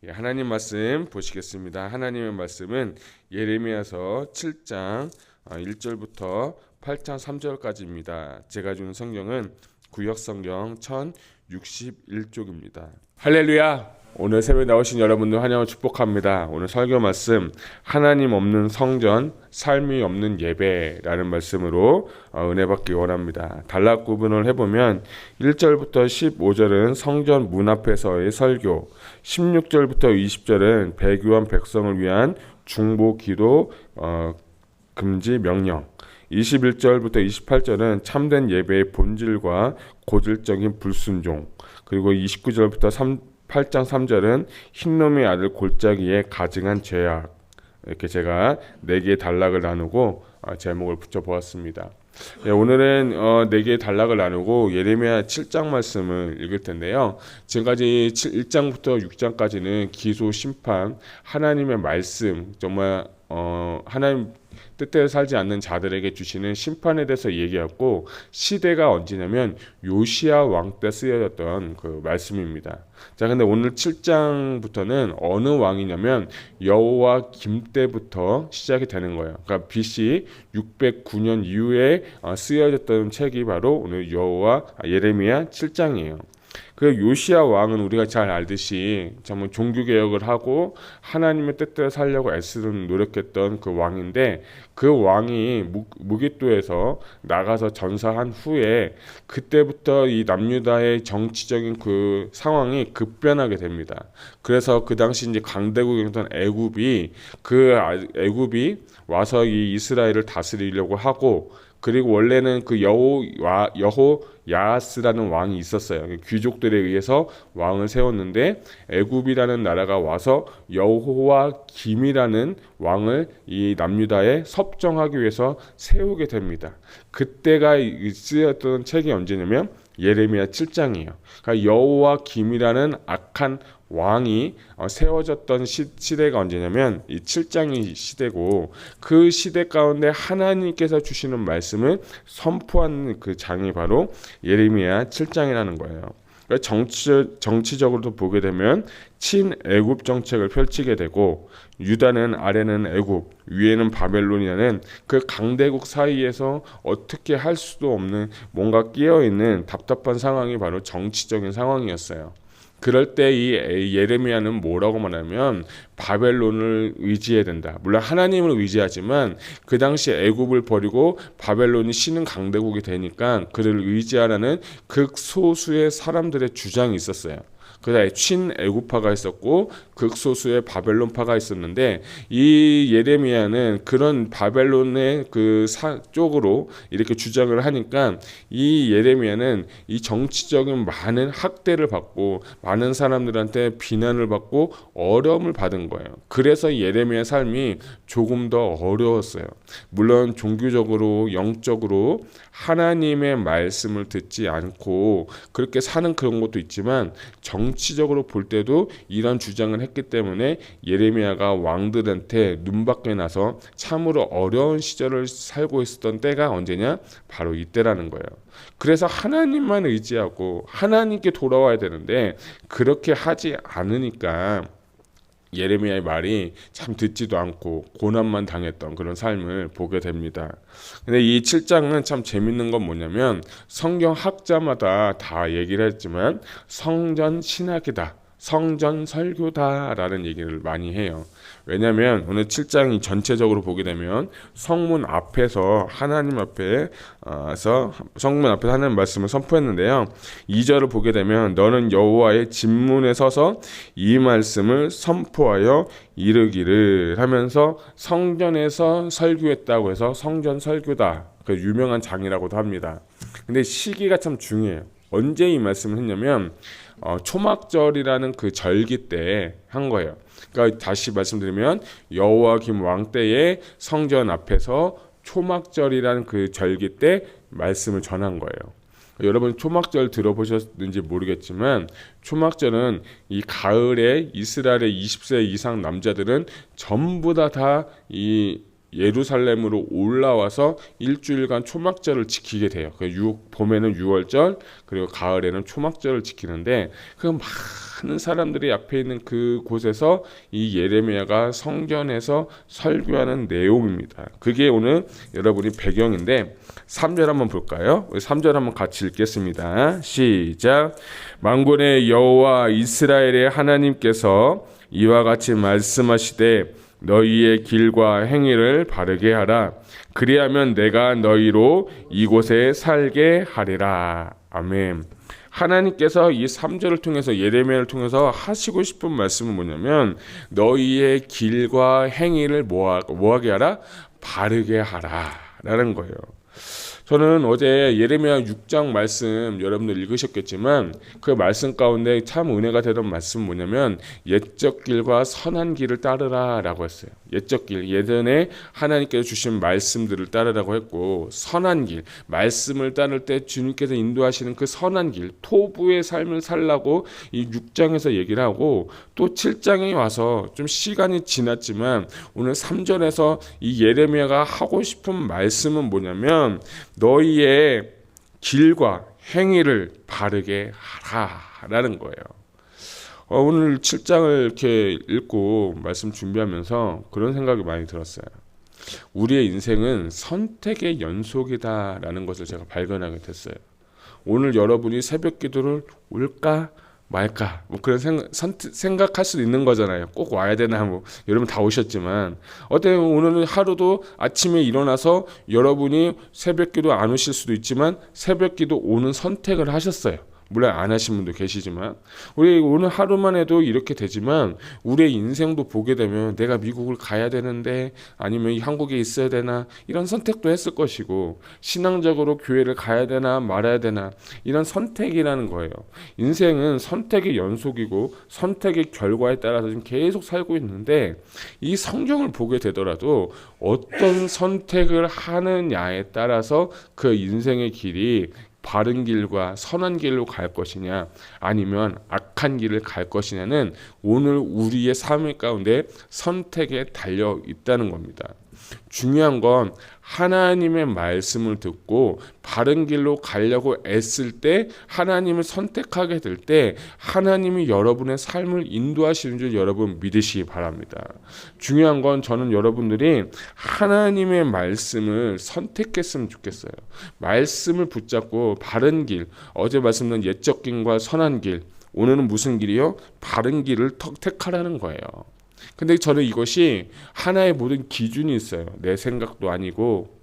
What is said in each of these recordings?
하나님 말씀 보시겠습니다. 하나님의 말씀은 예레미야서 7장 1절부터 8장 3절까지입니다. 제가 주는 성경은 구역성경 1061쪽입니다. 할렐루야! 오늘 새벽에 나오신 여러분들 환영을 축복합니다. 오늘 설교 말씀 하나님 없는 성전, 삶이 없는 예배라는 말씀으로 은혜 받기 원합니다. 단락 구분을 해보면 1절부터 15절은 성전 문 앞에서의 설교, 16절부터 20절은 배교한 백성을 위한 중보 기도 금지 명령, 21절부터 28절은 참된 예배의 본질과 고질적인 불순종, 그리고 29절부터 8장 3절은 흰놈의 아들 골짜기에 가증한 죄악. 이렇게 제가 4개의 단락을 나누고 제목을 붙여보았습니다. 오늘은 4개의 단락을 나누고 예레미야 7장 말씀을 읽을 텐데요. 지금까지 1장부터 6장까지는 기소, 심판, 하나님의 말씀, 정말 하나님 뜻대로 살지 않는 자들에게 주시는 심판에 대해서 얘기했고, 시대가 언제냐면 요시야 왕 때 쓰여졌던 그 말씀입니다. 자, 근데 오늘 7장부터는 어느 왕이냐면 여호와김 때부터 시작이 되는 거예요. 그러니까 BC 609년 이후에 쓰여졌던 책이 바로 오늘 예레미야 7장이에요. 그 요시야 왕은 우리가 잘 알듯이 정말 종교개혁을 하고 하나님의 뜻대로 살려고 애쓰는 노력했던 그 왕인데, 그 왕이 무기또에서 나가서 전사한 후에 그때부터 이 남유다의 정치적인 그 상황이 급변하게 됩니다. 그래서 그 당시 이제 강대국이었던 애굽이 와서 이 이스라엘을 다스리려고 하고, 그리고 원래는 그 여호야하스라는 왕이 있었어요. 귀족들에 의해서 왕을 세웠는데 애굽이라는 나라가 와서 여호와김이라는 왕을 이 남유다에 섭정하기 위해서 세우게 됩니다. 그때가 쓰였던 책이 언제냐면 예레미야 7장이에요. 그러니까 여호와김이라는 악한 왕이 세워졌던 시대가 언제냐면 이 7장의 시대고, 그 시대 가운데 하나님께서 주시는 말씀을 선포하는 그 장이 바로 예레미야 7장이라는 거예요. 정치적으로도 보게 되면 친애굽 정책을 펼치게 되고, 유다는 아래는 애굽, 위에는 바벨론이라는 그 강대국 사이에서 어떻게 할 수도 없는 뭔가 끼어있는 답답한 상황이 바로 정치적인 상황이었어요. 그럴 때 이 예레미야는 뭐라고 말하면 바벨론을 의지해야 된다. 물론 하나님을 의지하지만 그 당시 애굽을 버리고 바벨론이 신흥 강대국이 되니까 그를 의지하라는 극소수의 사람들의 주장이 있었어요. 그다음에 친애굽파가 있었고 극소수의 바벨론파가 있었는데, 이 예레미야는 그런 바벨론의 쪽으로 이렇게 주장을 하니까 이 예레미야는 이 정치적인 많은 학대를 받고 많은 사람들한테 비난을 받고 어려움을 받은 거예요. 그래서 예레미야 삶이 조금 더 어려웠어요. 물론 종교적으로 영적으로 하나님의 말씀을 듣지 않고 그렇게 사는 그런 것도 있지만, 정치적으로 볼 때도 이런 주장을 했기 때문에 예레미야가 왕들한테 눈밖에 나서 참으로 어려운 시절을 살고 있었던 때가 언제냐? 바로 이때라는 거예요. 그래서 하나님만 의지하고 하나님께 돌아와야 되는데 그렇게 하지 않으니까 예레미야의 말이 참 듣지도 않고 고난만 당했던 그런 삶을 보게 됩니다. 근데 이 7장은 참 재밌는 건 뭐냐면, 성경 학자마다 다 얘기를 했지만 성전 신학이다, 성전 설교다라는 얘기를 많이 해요. 왜냐하면 오늘 7장이 전체적으로 보게 되면 성문 앞에서 하나님 앞에서 하나님 말씀을 선포했는데요. 2절을 보게 되면 너는 여호와의 진문에 서서 이 말씀을 선포하여 이르기를 하면서 성전에서 설교했다고 해서 성전 설교다, 그 유명한 장이라고도 합니다. 근데 시기가 참 중요해요. 언제 이 말씀을 했냐면 초막절이라는 그 절기 때 한 거예요. 그러니까 다시 말씀드리면 여호와김 왕 때에 성전 앞에서 초막절이라는 그 절기 때 말씀을 전한 거예요. 여러분 초막절 들어보셨는지 모르겠지만, 초막절은 이 가을에 이스라엘의 20세 이상 남자들은 전부 다 이 예루살렘으로 올라와서 일주일간 초막절을 지키게 돼요. 봄에는 유월절, 그리고 가을에는 초막절을 지키는데 그 많은 사람들이 앞에 있는 그 곳에서 이 예레미야가 성전에서 설교하는 내용입니다. 그게 오늘 여러분이 배경인데 3절 한번 볼까요? 3절 한번 같이 읽겠습니다. 시작. 만군의 여호와 이스라엘의 하나님께서 이와 같이 말씀하시되 너희의 길과 행위를 바르게 하라. 그리하면 내가 너희로 이곳에 살게 하리라. 아멘. 하나님께서 이 3절을 통해서 예레미야를 통해서 하시고 싶은 말씀은 뭐냐면 너희의 길과 행위를 뭐하게 하라? 바르게 하라 라는 거예요. 저는 어제 예레미야 6장 말씀 여러분들 읽으셨겠지만 그 말씀 가운데 참 은혜가 되던 말씀 뭐냐면 옛적 길과 선한 길을 따르라 라고 했어요. 옛적 길, 예전에 하나님께서 주신 말씀들을 따르라고 했고 선한 길, 말씀을 따를 때 주님께서 인도하시는 그 선한 길, 토부의 삶을 살라고 이 6장에서 얘기를 하고 또 7장에 와서 좀 시간이 지났지만 오늘 3절에서 이 예레미야가 하고 싶은 말씀은 뭐냐면 너희의 길과 행위를 바르게 하라라는 거예요. 오늘 7장을 이렇게 읽고 말씀 준비하면서 그런 생각이 많이 들었어요. 우리의 인생은 선택의 연속이다라는 것을 제가 발견하게 됐어요. 오늘 여러분이 새벽 기도를 올까 말까 뭐 그런 생각할 수도 있는 거잖아요. 꼭 와야 되나 뭐 여러분 다 오셨지만 어때요? 오늘은 하루도 아침에 일어나서 여러분이 새벽기도 안 오실 수도 있지만 새벽기도 오는 선택을 하셨어요. 물론 안 하신 분도 계시지만 우리 오늘 하루만 해도 이렇게 되지만 우리의 인생도 보게 되면 내가 미국을 가야 되는데 아니면 한국에 있어야 되나 이런 선택도 했을 것이고 신앙적으로 교회를 가야 되나 말아야 되나 이런 선택이라는 거예요. 인생은 선택의 연속이고 선택의 결과에 따라서 지금 계속 살고 있는데 이 성경을 보게 되더라도 어떤 선택을 하느냐에 따라서 그 인생의 길이 바른 길과 선한 길로 갈 것이냐 아니면 악한 길을 갈 것이냐는 오늘 우리의 삶 가운데 선택에 달려 있다는 겁니다. 중요한 건 하나님의 말씀을 듣고 바른 길로 가려고 애쓸 때 하나님을 선택하게 될 때 하나님이 여러분의 삶을 인도하시는 줄 여러분 믿으시기 바랍니다. 중요한 건 저는 여러분들이 하나님의 말씀을 선택했으면 좋겠어요. 말씀을 붙잡고 바른 길, 어제 말씀드린 옛적 길과 선한 길, 오늘은 무슨 길이요? 바른 길을 택하라는 거예요. 근데 저는 이것이 하나의 모든 기준이 있어요. 내 생각도 아니고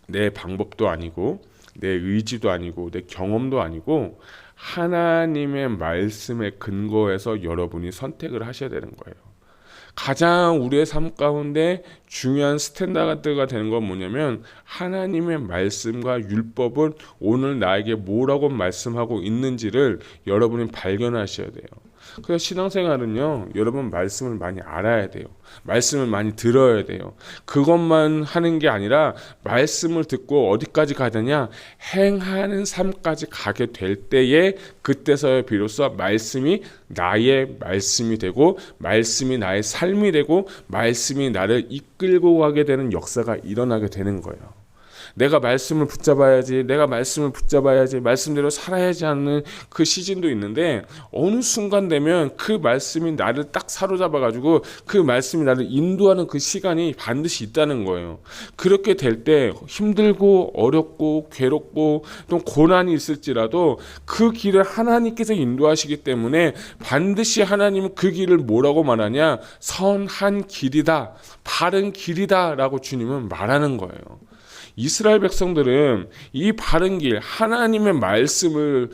내 방법도 아니고 내 의지도 아니고 내 경험도 아니고 하나님의 말씀에 근거해서 여러분이 선택을 하셔야 되는 거예요. 가장 우리의 삶 가운데 중요한 스탠다드가 되는 건 뭐냐면 하나님의 말씀과 율법은 오늘 나에게 뭐라고 말씀하고 있는지를 여러분이 발견하셔야 돼요. 그래서 신앙생활은요, 여러분 말씀을 많이 알아야 돼요. 말씀을 많이 들어야 돼요. 그것만 하는 게 아니라 말씀을 듣고 어디까지 가느냐, 행하는 삶까지 가게 될 때에 그때서야 비로소 말씀이 나의 말씀이 되고 말씀이 나의 삶이 되고 말씀이 나를 이끌고 가게 되는 역사가 일어나게 되는 거예요. 내가 말씀을 붙잡아야지, 말씀대로 살아야지 하는 그 시즌도 있는데 어느 순간 되면 그 말씀이 나를 딱 사로잡아가지고 그 말씀이 나를 인도하는 그 시간이 반드시 있다는 거예요. 그렇게 될 때 힘들고 어렵고 괴롭고 또 고난이 있을지라도 그 길을 하나님께서 인도하시기 때문에 반드시 하나님은 그 길을 뭐라고 말하냐? 선한 길이다, 바른 길이다 라고 주님은 말하는 거예요. 이스라엘 백성들은 이 바른 길, 하나님의 말씀을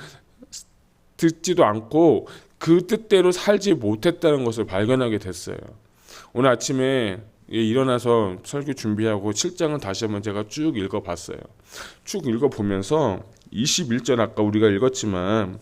듣지도 않고 그 뜻대로 살지 못했다는 것을 발견하게 됐어요. 오늘 아침에 일어나서 설교 준비하고 7장은 다시 한번 제가 쭉 읽어봤어요. 쭉 읽어보면서 21절 아까 우리가 읽었지만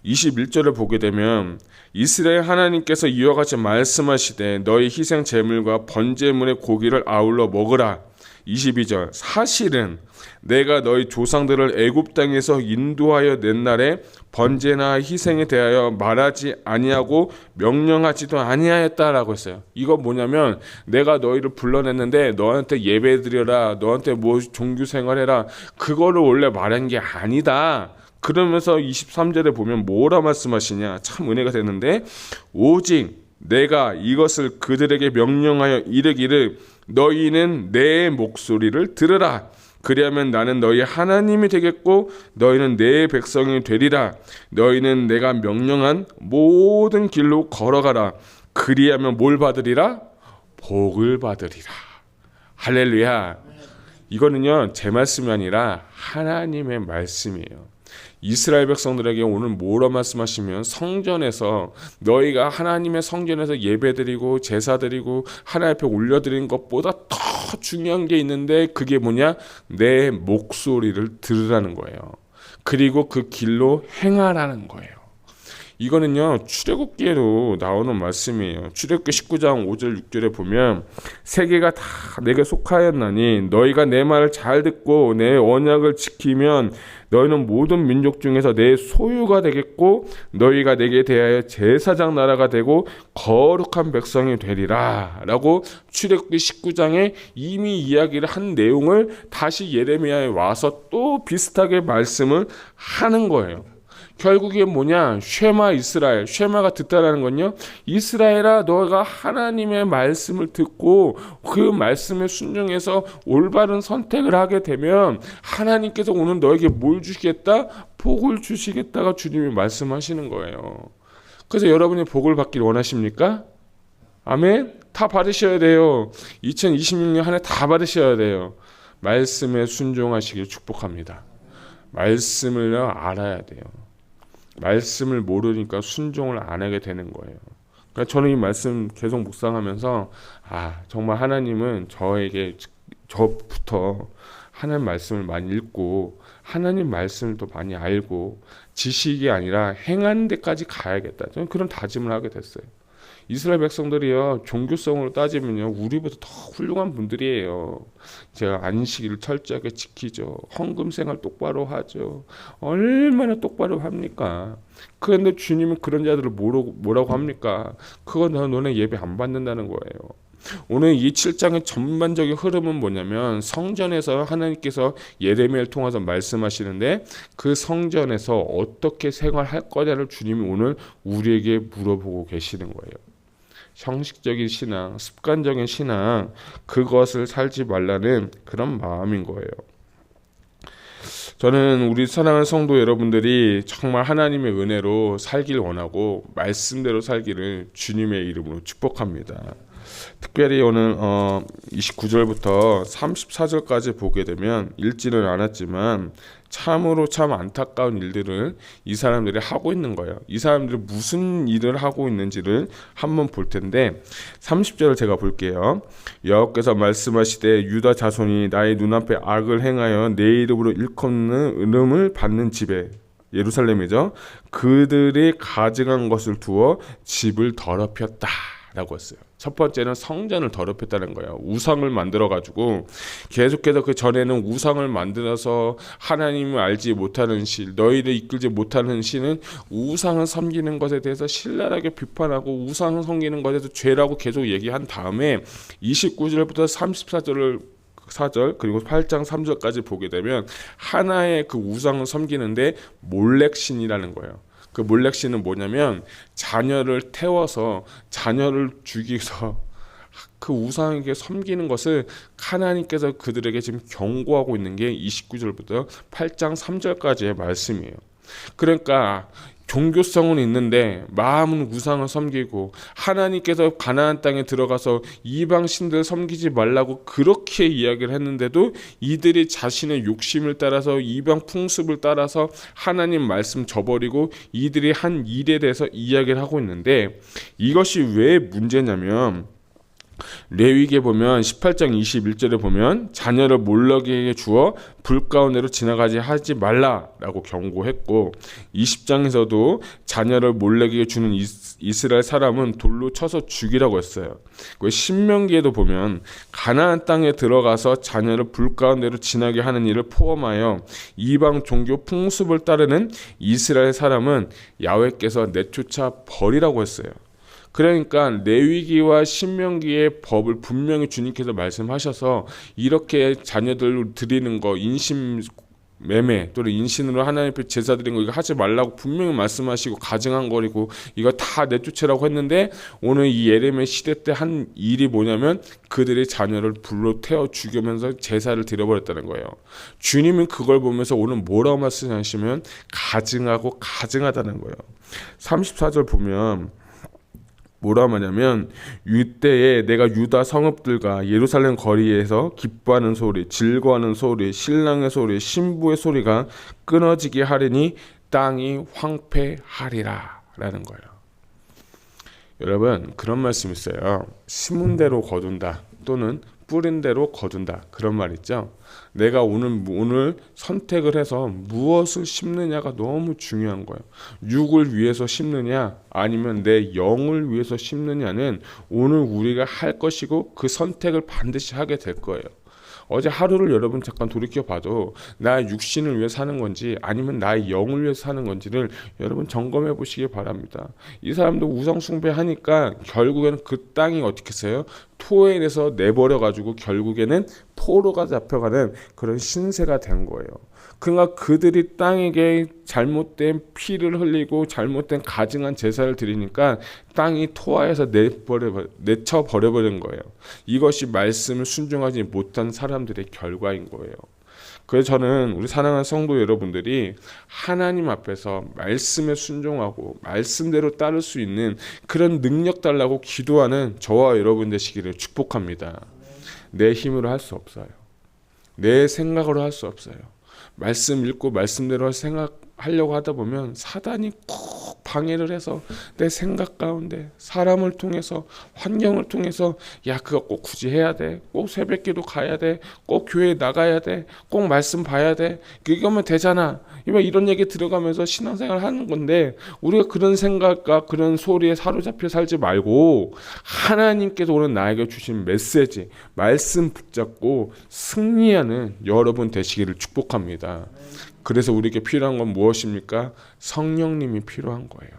21절을 보게 되면 이스라엘 하나님께서 이와 같이 말씀하시되 너희 희생 제물과 번제물의 고기를 아울러 먹으라. 22절 사실은 내가 너희 조상들을 애굽 땅에서 인도하여 낸 날에 번제나 희생에 대하여 말하지 아니하고 명령하지도 아니하였다라고 했어요. 이거 뭐냐면 내가 너희를 불러냈는데 너한테 예배 드려라, 너한테 뭐 종교 생활해라, 그거를 원래 말한 게 아니다. 그러면서 23절에 보면 뭐라 말씀하시냐, 참 은혜가 되는데, 오직 내가 이것을 그들에게 명령하여 이르기를 너희는 내 목소리를 들으라. 그리하면 나는 너희 하나님이 되겠고 너희는 내 백성이 되리라. 너희는 내가 명령한 모든 길로 걸어가라. 그리하면 뭘 받으리라? 복을 받으리라. 할렐루야. 이거는요 제 말씀이 아니라 하나님의 말씀이에요. 이스라엘 백성들에게 오늘 뭐라 말씀하시면, 성전에서 너희가 하나님의 성전에서 예배드리고 제사드리고 하나님 앞에 올려드리는 것보다 더 중요한 게 있는데, 그게 뭐냐? 내 목소리를 들으라는 거예요. 그리고 그 길로 행하라는 거예요. 이거는요 출애굽기에도 나오는 말씀이에요. 출애굽기 19장 5절 6절에 보면 세계가 다 내게 속하였나니 너희가 내 말을 잘 듣고 내 언약을 지키면 너희는 모든 민족 중에서 내 소유가 되겠고 너희가 내게 대하여 제사장 나라가 되고 거룩한 백성이 되리라 라고 출애굽기 19장에 이미 이야기를 한 내용을 다시 예레미야에 와서 또 비슷하게 말씀을 하는 거예요. 결국에 뭐냐? 쉐마 이스라엘. 쉐마가 듣다라는 건요, 이스라엘아 너가 하나님의 말씀을 듣고 그 말씀에 순종해서 올바른 선택을 하게 되면 하나님께서 오늘 너에게 뭘 주시겠다? 복을 주시겠다가 주님이 말씀하시는 거예요. 그래서 여러분이 복을 받길 원하십니까? 아멘. 다 받으셔야 돼요. 2026년 한 해 다 받으셔야 돼요. 말씀에 순종하시길 축복합니다. 말씀을 알아야 돼요. 말씀을 모르니까 순종을 안 하게 되는 거예요. 그러니까 저는 이 말씀 계속 묵상하면서 정말 하나님은 저부터 하나님 말씀을 많이 읽고 하나님 말씀을 또 많이 알고 지식이 아니라 행하는 데까지 가야겠다. 저는 그런 다짐을 하게 됐어요. 이스라엘 백성들이요 종교성으로 따지면요 우리보다 더 훌륭한 분들이에요. 제가 안식일을 철저하게 지키죠. 헌금 생활 똑바로 하죠. 얼마나 똑바로 합니까? 그런데 주님은 그런 자들을 뭐라고 합니까? 그건 너네 예배 안 받는다는 거예요. 오늘 이 7장의 전반적인 흐름은 뭐냐면, 성전에서 하나님께서 예레미야를 통해서 말씀하시는데 그 성전에서 어떻게 생활할 거냐를 주님이 오늘 우리에게 물어보고 계시는 거예요. 형식적인 신앙, 습관적인 신앙, 그것을 살지 말라는 그런 마음인 거예요. 저는 우리 사랑하는 성도 여러분들이 정말 하나님의 은혜로 살길 원하고 말씀대로 살기를 주님의 이름으로 축복합니다. 특별히 오늘 29절부터 34절까지 보게 되면 읽지는 않았지만 참으로 참 안타까운 일들을 이 사람들이 하고 있는 거예요. 이 사람들이 무슨 일을 하고 있는지를 한번 볼 텐데 30절을 제가 볼게요. 여호와께서 말씀하시되 유다 자손이 나의 눈앞에 악을 행하여 내 이름으로 일컫는 이름을 받는 집에, 예루살렘이죠, 그들이 가증한 것을 두어 집을 더럽혔다 라고 했어요. 첫 번째는 성전을 더럽혔다는 거예요. 우상을 만들어가지고 계속해서 그 전에는 우상을 만들어서 하나님을 알지 못하는 신, 너희를 이끌지 못하는 신은 우상을 섬기는 것에 대해서 신랄하게 비판하고 우상을 섬기는 것에 대해서 죄라고 계속 얘기한 다음에 29절부터 34절 그리고 8장 3절까지 보게 되면 하나의 그 우상을 섬기는데 몰렉신이라는 거예요. 그 몰렉신은 뭐냐면 자녀를 태워서 자녀를 죽이서 그 우상에게 섬기는 것을 하나님께서 그들에게 지금 경고하고 있는 게 29절부터 8장 3절까지의 말씀이에요. 그러니까 종교성은 있는데 마음은 우상을 섬기고, 하나님께서 가나안 땅에 들어가서 이방 신들 섬기지 말라고 그렇게 이야기를 했는데도 이들이 자신의 욕심을 따라서 이방 풍습을 따라서 하나님 말씀 저버리고 이들이 한 일에 대해서 이야기를 하고 있는데, 이것이 왜 문제냐면 레위기에 보면 18장 21절에 보면 자녀를 몰락에게 주어 불 가운데로 지나가지 하지 말라라고 경고했고, 20장에서도 자녀를 몰락에게 주는 이스라엘 사람은 돌로 쳐서 죽이라고 했어요. 그 신명기에도 보면 가나안 땅에 들어가서 자녀를 불 가운데로 지나게 하는 일을 포함하여 이방 종교 풍습을 따르는 이스라엘 사람은 야훼께서 내쫓아 버리라고 했어요. 그러니까 레위기와 신명기의 법을 분명히 주님께서 말씀하셔서 이렇게 자녀들 드리는 거, 인신 매매 또는 인신으로 하나님 앞에 제사 드리는 거 이거 하지 말라고 분명히 말씀하시고 가증한 거리고 이거 다 내쫓으라고 했는데, 오늘 이 예레미야 시대 때 한 일이 뭐냐면 그들의 자녀를 불로 태워 죽이면서 제사를 드려버렸다는 거예요. 주님은 그걸 보면서 오늘 뭐라고 말씀하시면 가증하고 가증하다는 거예요. 34절 보면 뭐라 하냐면, 이때에 내가 유다 성읍들과 예루살렘 거리에서 기뻐하는 소리, 즐거워하는 소리, 신랑의 소리, 신부의 소리가 끊어지게 하리니 땅이 황폐하리라 라는 거예요. 여러분, 그런 말씀 있어요. 심은 대로 거둔다 또는 뿌린 대로 거둔다, 그런 말 있죠. 내가 오늘 선택을 해서 무엇을 심느냐가 너무 중요한 거예요. 육을 위해서 심느냐 아니면 내 영을 위해서 심느냐는 오늘 우리가 할 것이고 그 선택을 반드시 하게 될 거예요. 어제 하루를 여러분 잠깐 돌이켜 봐도 나의 육신을 위해 사는 건지 아니면 나의 영을 위해 사는 건지를 여러분 점검해 보시기 바랍니다. 이 사람도 우상 숭배하니까 결국에는 그 땅이 어떻게 했어요? 토해내서 내버려 가지고 결국에는 포로가 잡혀가는 그런 신세가 된 거예요. 그러니까 그들이 땅에게 잘못된 피를 흘리고 잘못된 가증한 제사를 드리니까 땅이 토하에서 내쳐버려버린 거예요. 이것이 말씀을 순종하지 못한 사람들의 결과인 거예요. 그래서 저는 우리 사랑하는 성도 여러분들이 하나님 앞에서 말씀에 순종하고 말씀대로 따를 수 있는 그런 능력 달라고 기도하는 저와 여러분 되시기를 축복합니다. 내 힘으로 할 수 없어요. 내 생각으로 할 수 없어요. 말씀 읽고 말씀대로 생각하려고 하다 보면 사단이 꼭 방해를 해서 내 생각 가운데 사람을 통해서 환경을 통해서 야 그거 꼭 굳이 해야 돼, 꼭 새벽기도 가야 돼, 꼭 교회 나가야 돼, 꼭 말씀 봐야 돼, 그거면 되잖아, 이런 얘기 들어가면서 신앙생활 하는 건데, 우리가 그런 생각과 그런 소리에 사로잡혀 살지 말고 하나님께서 오늘 나에게 주신 메시지 말씀 붙잡고 승리하는 여러분 되시기를 축복합니다. 그래서 우리에게 필요한 건 무엇입니까? 성령님이 필요한 거예요.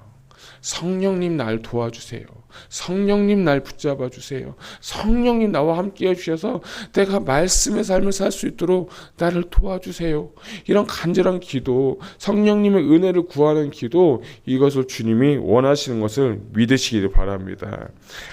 성령님 날 도와주세요. 성령님 날 붙잡아 주세요. 성령님 나와 함께 해주셔서 내가 말씀의 삶을 살 수 있도록 나를 도와주세요. 이런 간절한 기도, 성령님의 은혜를 구하는 기도, 이것을 주님이 원하시는 것을 믿으시기를 바랍니다.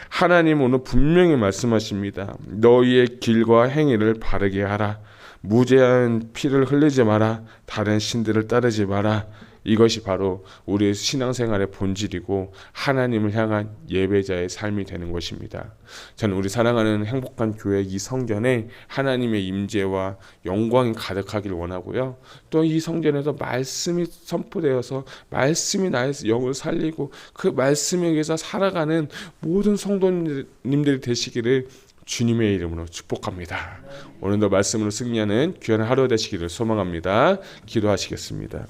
하나님 오늘 분명히 말씀하십니다. 너희의 길과 행위를 바르게 하라. 무죄한 피를 흘리지 마라. 다른 신들을 따르지 마라. 이것이 바로 우리의 신앙생활의 본질이고 하나님을 향한 예배자의 삶이 되는 것입니다. 저는 우리 사랑하는 행복한 교회 이 성전에 하나님의 임재와 영광이 가득하길 원하고요. 또 이 성전에서 말씀이 선포되어서 말씀이 나의 영을 살리고 그 말씀에 의해서 살아가는 모든 성도님들이 되시기를 주님의 이름으로 축복합니다. 오늘도 말씀으로 승리하는 귀한 하루 되시기를 소망합니다. 기도하시겠습니다.